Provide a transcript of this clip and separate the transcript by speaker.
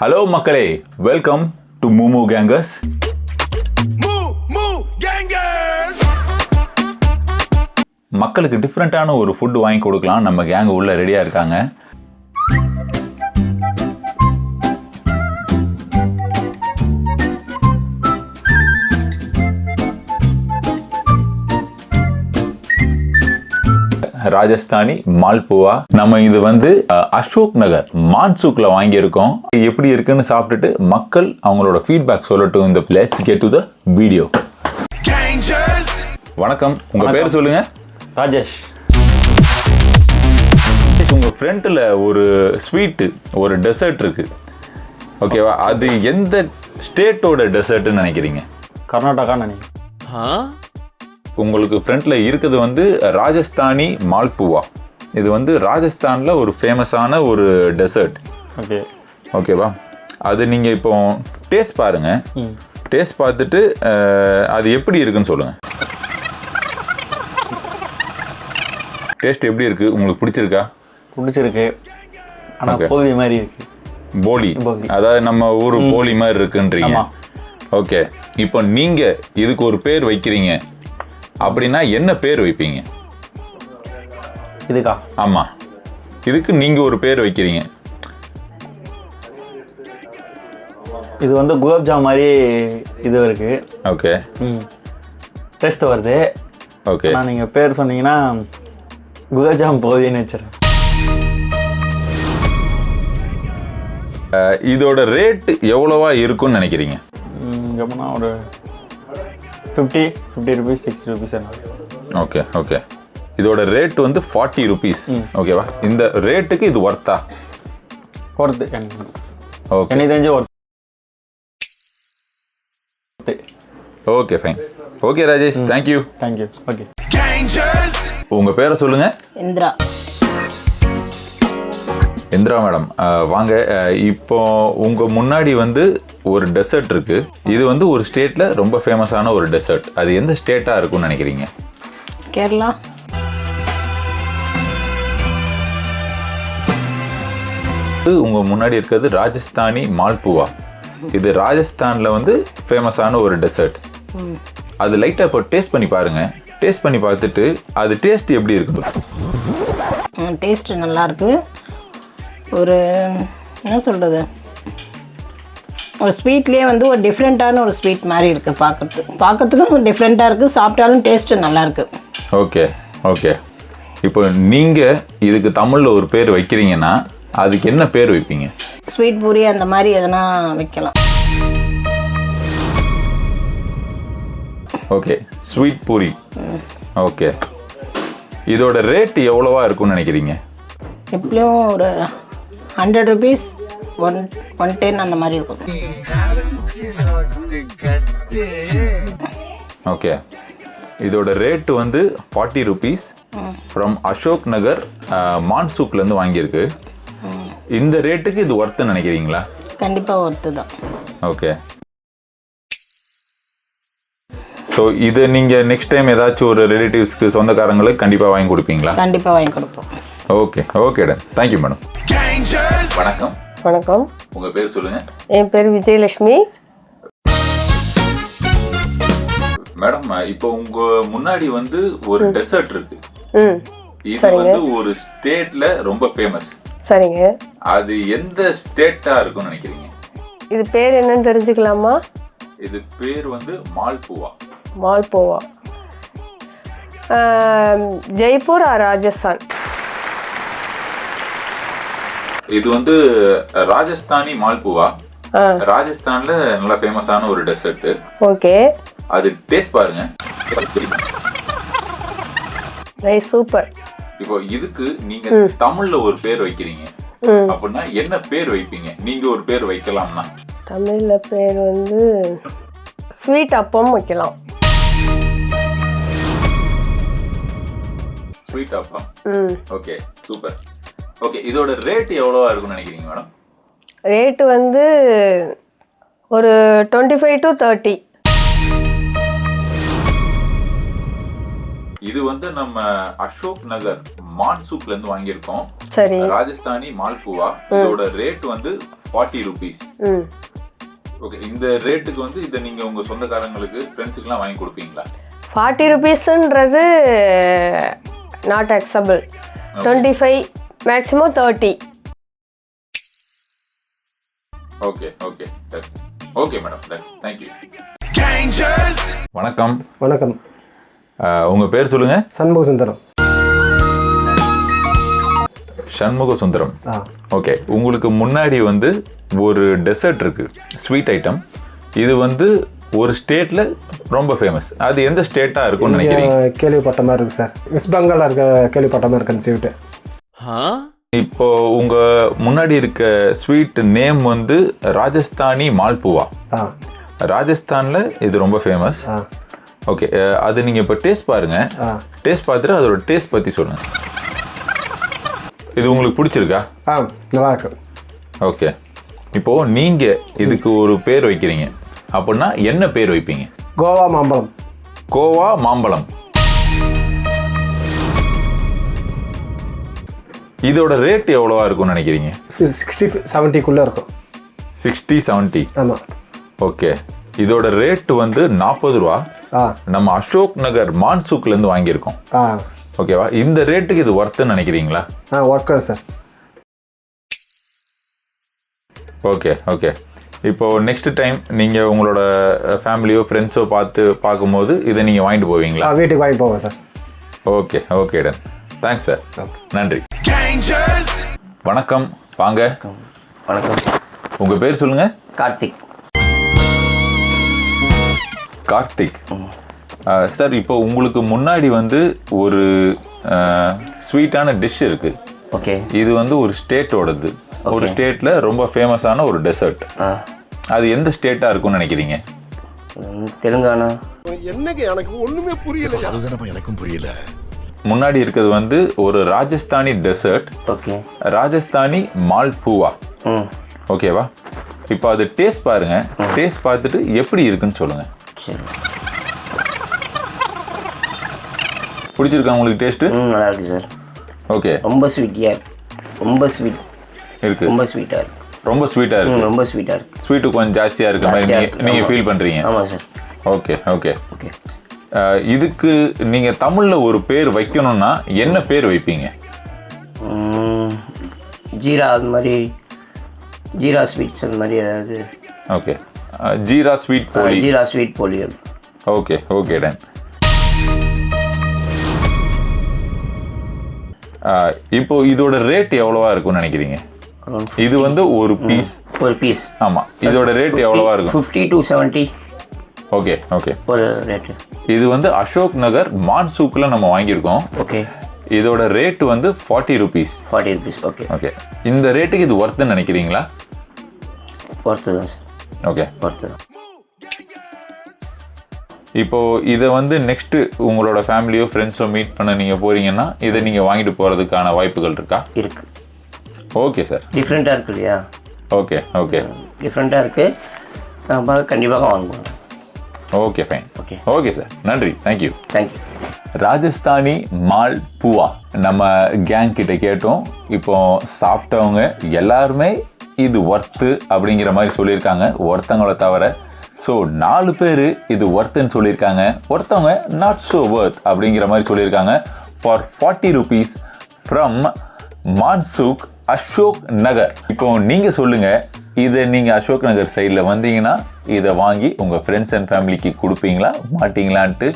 Speaker 1: Hello மக்களே, welcome to மூமு gangers. மக்களுக்கு டிஃப்ரெண்ட்டான ஒரு ஃபுட் வாங்கி கொடுக்கலாம். நம்ம கேங் உள்ள ரெடியாக இருக்காங்க. ராஜஸ்தானி மால்புவா. நம்ம இது அசோக் நகர் மான்சூக்ல வாங்கியிருக்கோம். எப்படி இருக்குன்னு சாப்பிட்டுட்டு மக்கள் அவங்களோட ஃபீட்பேக் சொல்லட்டும். இந்த let's get to the video. வணக்கம், உங்க பேர் சொல்லுங்க.
Speaker 2: ராஜேஷ்.
Speaker 1: உங்க ஃப்ரண்ட்ல ஒரு ஸ்வீட், ஒரு டெசர்ட் இருக்கு, ஓகேவா? அது எந்த ஸ்டேட்டோட டெசர்ட்னு நினைக்கிறீங்க?
Speaker 2: கர்நாடகா நினைக்கிறேன்.
Speaker 1: உங்களுக்கு ஃப்ரண்ட்ல இருக்குது ராஜஸ்தானி மால்புவா. இது ராஜஸ்தான்ல ஒரு ஃபேமஸான ஒரு டெசர்ட்.
Speaker 2: ஓகே,
Speaker 1: ஓகேவா? அது நீங்க இப்போ டேஸ்ட் பாருங்க. டேஸ்ட் பார்த்துட்டு அது எப்படி இருக்குன்னு சொல்லுங்க. டேஸ்ட் எப்படி இருக்கு? உங்களுக்கு பிடிச்சிருக்கா?
Speaker 2: பிடிச்சிருக்கு. ஆனால் போலி மாதிரி இருக்கு.
Speaker 1: போலி, அதாவது நம்ம ஊர் போலி மாதிரி இருக்குன்றீங்க. ஓகே, இப்போ நீங்க இதுக்கு ஒரு பேர் வைக்கிறீங்க அப்படின்னா என்ன பேர் வைப்பீங்க?
Speaker 2: இதுக்கா?
Speaker 1: ஆமா, இதுக்கு நீங்க ஒரு பேர் வைக்கிறீங்க.
Speaker 2: இது குலாப் ஜாம் மாதிரி இது இருக்கு.
Speaker 1: ஓகே,
Speaker 2: டேஸ்ட் வருது.
Speaker 1: ஓகே,
Speaker 2: நான் நீங்க பேர் சொன்னீங்கன்னா குலாப் ஜாம் போதின்னு வச்சிருக்கேன்.
Speaker 1: இதோட ரேட் எவ்வளவா இருக்கும்னு நினைக்கிறீங்க?
Speaker 2: எப்படின்னா ஒரு 50 rupees, 60 rupees.
Speaker 1: Okay, okay. இதோட ரேட் 40 rupees. ஓகேவா? இந்த ரேட்டுக்கு இது ஒர்த்தா?
Speaker 2: ஒர்த்து.
Speaker 1: ஓகே,
Speaker 2: எனக்கு தெரிஞ்சு worth.
Speaker 1: Okay, fine. Okay Rajesh, thank you.
Speaker 2: Thank you. Okay.
Speaker 1: உங்க பேரை சொல்லுங்க.
Speaker 3: இந்திரா.
Speaker 1: இந்திரா மேடம், வாங்க. இப்போ உங்க முன்னாடி ஒரு டெசர்ட் இருக்கு. இது ஒரு ஸ்டேட்ல ரொம்ப ஃபேமஸான ஒரு டெசர்ட். அது எந்த ஸ்டேட்டா இருக்கும்னு நினைக்கிறீங்க?
Speaker 3: கேரளா.
Speaker 1: உங்க முன்னாடி இருக்கிறது ராஜஸ்தானி மால்புவா. இது ராஜஸ்தான்ல ஃபேமஸான ஒரு டெசர்ட். அது லைட்டா இப்போ டேஸ்ட் பண்ணி பாருங்க. டேஸ்ட் பண்ணி பார்த்துட்டு அது டேஸ்ட் எப்படி இருக்கு?
Speaker 3: டேஸ்ட் நல்லா இருக்கு. ஒரு என்ன சொல்கிறது, ஒரு ஸ்வீட்லேயே ஒரு டிஃப்ரெண்ட்டான ஒரு ஸ்வீட் மாதிரி இருக்குது. பார்க்கறதுக்கும் டிஃப்ரெண்ட்டாக இருக்குது, சாப்பிட்டாலும் டேஸ்ட்டு நல்லாயிருக்கு.
Speaker 1: Okay, okay. இப்போ நீங்கள் இதுக்கு தமிழில் ஒரு பேர் வைக்கிறீங்கன்னா அதுக்கு என்ன பேர் வைப்பீங்க?
Speaker 3: ஸ்வீட் பூரி அந்த மாதிரி எதனா வைக்கலாம்.
Speaker 1: Okay, sweet puri. ஓகே, இதோட ரேட் எவ்வளோவா இருக்கும்னு நினைக்கிறீங்க?
Speaker 3: எப்படியும் ஒரு 100 rupees, 110 அந்த மாதிரி இருக்கும்.
Speaker 1: ஓகே, இதோட rate 40 rupees from Ashok Nagar மான்சூக்லேருந்து வாங்கியிருக்கு. இந்த ரேட்டுக்கு இது ஒர்த்துன்னு நினைக்கிறீங்களா?
Speaker 3: கண்டிப்பாக ஒர்த்து தான்.
Speaker 1: ஓகே, ஸோ இது நீங்கள் நெக்ஸ்ட் டைம் ஏதாச்சும் ஒரு ரிலேட்டிவ்ஸ்க்கு, சொந்தக்காரங்களுக்கு கண்டிப்பாக வாங்கி கொடுப்பீங்களா?
Speaker 3: கண்டிப்பாக வாங்கி கொடுப்போம்.
Speaker 1: Okay, okay done. Thank you madam. வணக்கம்.
Speaker 4: வணக்கம்.
Speaker 1: உங்கள் பேர் சொல்லுங்கள்.
Speaker 4: என் பேர் விஜயலட்சுமி.
Speaker 1: மேடம், இப்போ உங்கள் முன்னாடி ஒரு டெசர்ட் இருக்கு. இது ஒரு ஸ்டேட்ல ரொம்ப ஃபேமஸ்.
Speaker 4: சரிங்க.
Speaker 1: அது எந்த ஸ்டேட்டா இருக்கும்னு நினைக்கிறீங்க?
Speaker 4: இது பேர் என்னன்னு தெரிஞ்சுக்கலாமா?
Speaker 1: இது பேர் மால்புவா.
Speaker 4: மால்புவா. ஜெய்ப்பூர் ஆர் ராஜஸ்தான்?
Speaker 1: இது ராஜஸ்தானி மால்புவா. ராஜஸ்தான்ல நல்ல ஃபேமஸான ஒரு டெசர்ட்.
Speaker 4: ஓகே,
Speaker 1: அது டேஸ்ட் பாருங்க.
Speaker 4: Nice, super.
Speaker 1: இப்போ இதுக்கு நீங்க தமிழ்ல ஒரு பேர் வைக்கிறீங்க அப்படின்னா என்ன பேர் வைப்பீங்க? நீங்க ஒரு பேர் வைக்கலாம்னா
Speaker 4: தமிழ்ல பேர் ஸ்வீட் அப்பம் வைக்கலாம்.
Speaker 1: ஸ்வீட் அப்பம். Okay, super. ஓகே, இதோட ரேட் எவ்வளவா இருக்கும்னு நினைக்கிறீங்க மேடம்?
Speaker 4: ரேட் ஒரு 25 to 30.
Speaker 1: இது நம்ம அசோக் நகர் மான்சூக்ல இருந்து வாங்கியிருக்கோம்.
Speaker 4: சரி.
Speaker 1: ராஜஸ்தானி மால்புவா. இதோட ரேட் 40 rupees.
Speaker 4: ம்
Speaker 1: ஓகே, இந்த ரேட்டுக்கு வந்து இதை நீங்க உங்க சொந்தக்காரங்களுக்கு ஃப்ரெண்ட்ஸுக்குலாம் வாங்கி கொடுப்பீங்களா?
Speaker 4: 40 rupeesன்றது not acceptable. 25 maximum 30.
Speaker 1: Okay okay சரி. Okay madam, thank you. வணக்கம்.
Speaker 5: வணக்கம்.
Speaker 1: உங்க பேர் சொல்லுங்க.
Speaker 5: சண்முக சுந்தரம்.
Speaker 1: சண்முக சுந்தரம். ஓகே, உங்களுக்கு முன்னாடி வந்து ஒரு டெசர்ட் இருக்கு, ஸ்வீட் ஐட்டம். இது வந்து ஒரு ஸ்டேட்ல ரொம்ப ஃபேமஸ். அது எந்த ஸ்டேட்டா இருக்கும்னு நினைக்கிறீங்க?
Speaker 5: கேள்விப்பட்ட மாதிரி இருக்கு சார். வெஸ்ட் பெங்கால்ல இருக்க கேள்விப்பட்ட மாதிரி இருக்கு அந்த ஸ்வீட்டு.
Speaker 1: இப்போ உங்க முன்னாடி இருக்க ஸ்வீட் நேம் வந்து ராஜஸ்தானி மால்புவா. ராஜஸ்தான்ல இது ரொம்ப ஃபேமஸ். ஓகே, அது நீங்க இப்போ டேஸ்ட் பாருங்க. டேஸ்ட் பார்த்துட்டு அதோட டேஸ்ட் பத்தி சொல்லுங்க. இது உங்களுக்கு பிடிச்சிருக்கா?
Speaker 5: நல்லா இருக்கு.
Speaker 1: ஓகே, இப்போ நீங்க இதுக்கு ஒரு பேர் வைக்கிறீங்க அப்படின்னா என்ன பேர் வைப்பீங்க?
Speaker 5: கோவா மாம்பழம்.
Speaker 1: கோவா மாம்பழம். இதோட ரேட் எவ்வளவா இருக்கும்னு நினைக்கிறீங்க?
Speaker 5: 60-70 இருக்கும்.
Speaker 1: 60-70.
Speaker 5: ஆமாம்.
Speaker 1: ஓகே, இதோட ரேட் வந்து 40 ரூபா. நம்ம அசோக் நகர் மான்சூக்லேருந்து வாங்கியிருக்கோம். ஓகேவா? இந்த ரேட்டுக்கு இது ஒர்த்துன்னு நினைக்கிறீங்களா?
Speaker 5: Work sir.
Speaker 1: ஓகே ஓகே, இப்போ நெக்ஸ்ட் டைம் நீங்கள் உங்களோட ஃபேமிலியோ ஃப்ரெண்ட்ஸோ பார்க்கும்போது இதை நீங்கள் வாங்கிட்டு போவீங்களா?
Speaker 5: வீட்டுக்கு வாங்கி போவேன் sir.
Speaker 1: Okay okay done, thanks sir. நன்றி. வணக்கம், வாங்க.
Speaker 6: வணக்கம்.
Speaker 1: உங்கள் பேர் சொல்லுங்கள்.
Speaker 6: கார்த்திக்.
Speaker 1: கார்த்திக் சார், இப்போ உங்களுக்கு முன்னாடி வந்து ஒரு ஸ்வீட்டான டிஷ் இருக்கு.
Speaker 6: ஓகே.
Speaker 1: இது வந்து ஒரு ஸ்டேட்டோடது. ஒரு ஸ்டேட்ல ரொம்ப ஃபேமஸான ஒரு டெசர்ட். அது எந்த ஸ்டேட்டா இருக்கும்னு நினைக்கிறீங்க?
Speaker 6: தெலுங்கானா.
Speaker 7: என்னங்க எனக்கு ஒண்ணுமே புரியல. அதுதானப்பா எனக்கும் புரியல.
Speaker 1: முன்னாடி இருக்கிறது வந்து ஒரு ராஜஸ்தானி டெசர்ட்.
Speaker 6: ஓகே.
Speaker 1: ராஜஸ்தானி மால்புவா. ஓகேவா? இப்போ அது டேஸ்ட் பாருங்க. டேஸ்ட் பார்த்துட்டு எப்படி இருக்குன்னு சொல்லுங்க.
Speaker 6: சரி.
Speaker 1: பிடிச்சிருக்கா உங்களுக்கு டேஸ்ட்?
Speaker 6: நல்லா இருக்கு சார்.
Speaker 1: ஓகே.
Speaker 6: ரொம்ப ஸ்வீட்டியா ரொம்ப ஸ்வீட்
Speaker 1: இருக்கு.
Speaker 6: ரொம்ப ஸ்வீட்டா இருக்கு.
Speaker 1: ரொம்ப ஸ்வீட்டா இருக்கு.
Speaker 6: ரொம்ப ஸ்வீட்டா இருக்கு.
Speaker 1: ஸ்வீட்டு கொஞ்சம் ஜாஸ்தியா இருக்க மாதிரி நீங்க ஃபீல் பண்றீங்க?
Speaker 6: ஆமாம் சார்.
Speaker 1: Okay okay
Speaker 6: okay.
Speaker 1: இதுக்கு நீங்க தமிழ்ல ஒரு பேர் வைக்கணும்னா என்ன பேர் வைப்பீங்க?
Speaker 6: ஜீரா, அது மாதிரி ஜீரா ஸ்வீட்ஸ் அந்த மாதிரி ஏதாவது.
Speaker 1: ஓகே, ஜீரா ஸ்வீட் போலி.
Speaker 6: ஜீரா ஸ்வீட் போலி.
Speaker 1: Okay okay done. இப்போ இதோட ரேட் எவ்வளவா இருக்கும்னு நினைக்கிறீங்க? இது வந்து ஒரு பீஸ். ஆமா, இதோட ரேட் எவ்வளவா இருக்கும்?
Speaker 6: 50 to 70.
Speaker 1: Okay okay.
Speaker 6: ஒரு ரேட்டு.
Speaker 1: இது வந்து அசோக் நகர் மான்சூக்ல நம்ம வாங்கியிருக்கோம்.
Speaker 6: ஓகே.
Speaker 1: இதோட ரேட் வந்து 40 rupees.
Speaker 6: 40 rupees. Okay
Speaker 1: okay. இந்த ரேட்டுக்கு இது ஒர்த்துன்னு நினைக்கிறீங்களா?
Speaker 6: ஒர்த்து தான் சார்.
Speaker 1: ஓகே,
Speaker 6: ஒர்த்து தான்.
Speaker 1: இப்போ இதை வந்து நெக்ஸ்ட் உங்களோட ஃபேமிலியோ ஃப்ரெண்ட்ஸோ மீட் பண்ண நீங்கள் போறீங்கன்னா இதை நீங்கள் வாங்கிட்டு போகிறதுக்கான வாய்ப்புகள் இருக்கா?
Speaker 6: இருக்கு.
Speaker 1: Okay sir.
Speaker 6: டிஃப்ரெண்ட்டாக இருக்கு இல்லையா?
Speaker 1: Okay okay.
Speaker 6: டிஃப்ரெண்ட்டாக இருக்கு. நம்ம கண்டிப்பாக வாங்குவோம்.
Speaker 1: Okay fine.
Speaker 6: Okay
Speaker 1: okay sir, நன்றி, தேங்க்யூ.
Speaker 6: தேங்க்யூ.
Speaker 1: ராஜஸ்தானி மால்புவா நம்ம கேங் கிட்ட கேட்டோம். இப்போ சாப்பிட்டவங்க எல்லாருமே இது ஒர்த்து அப்படிங்கிற மாதிரி சொல்லியிருக்காங்க, ஒருத்தவங்களை தவிர. ஸோ 4 பேர் இது ஒர்த்துன்னு சொல்லியிருக்காங்க, ஒருத்தவங்க நாட் ஸோ ஒர்த் அப்படிங்கிற மாதிரி சொல்லியிருக்காங்க. For 40 rupees from மான்சூக் Ashok Nagar. இப்போ நீங்கள் சொல்லுங்கள், இதை நீங்கள் அசோக் நகர் சைடில் வந்தீங்கன்னா இதை வாங்கி உங்கள் ஃப்ரெண்ட்ஸ் அண்ட் ஃபேமிலிக்கு கொடுப்பீங்களா மாட்டீங்களான்ட்டு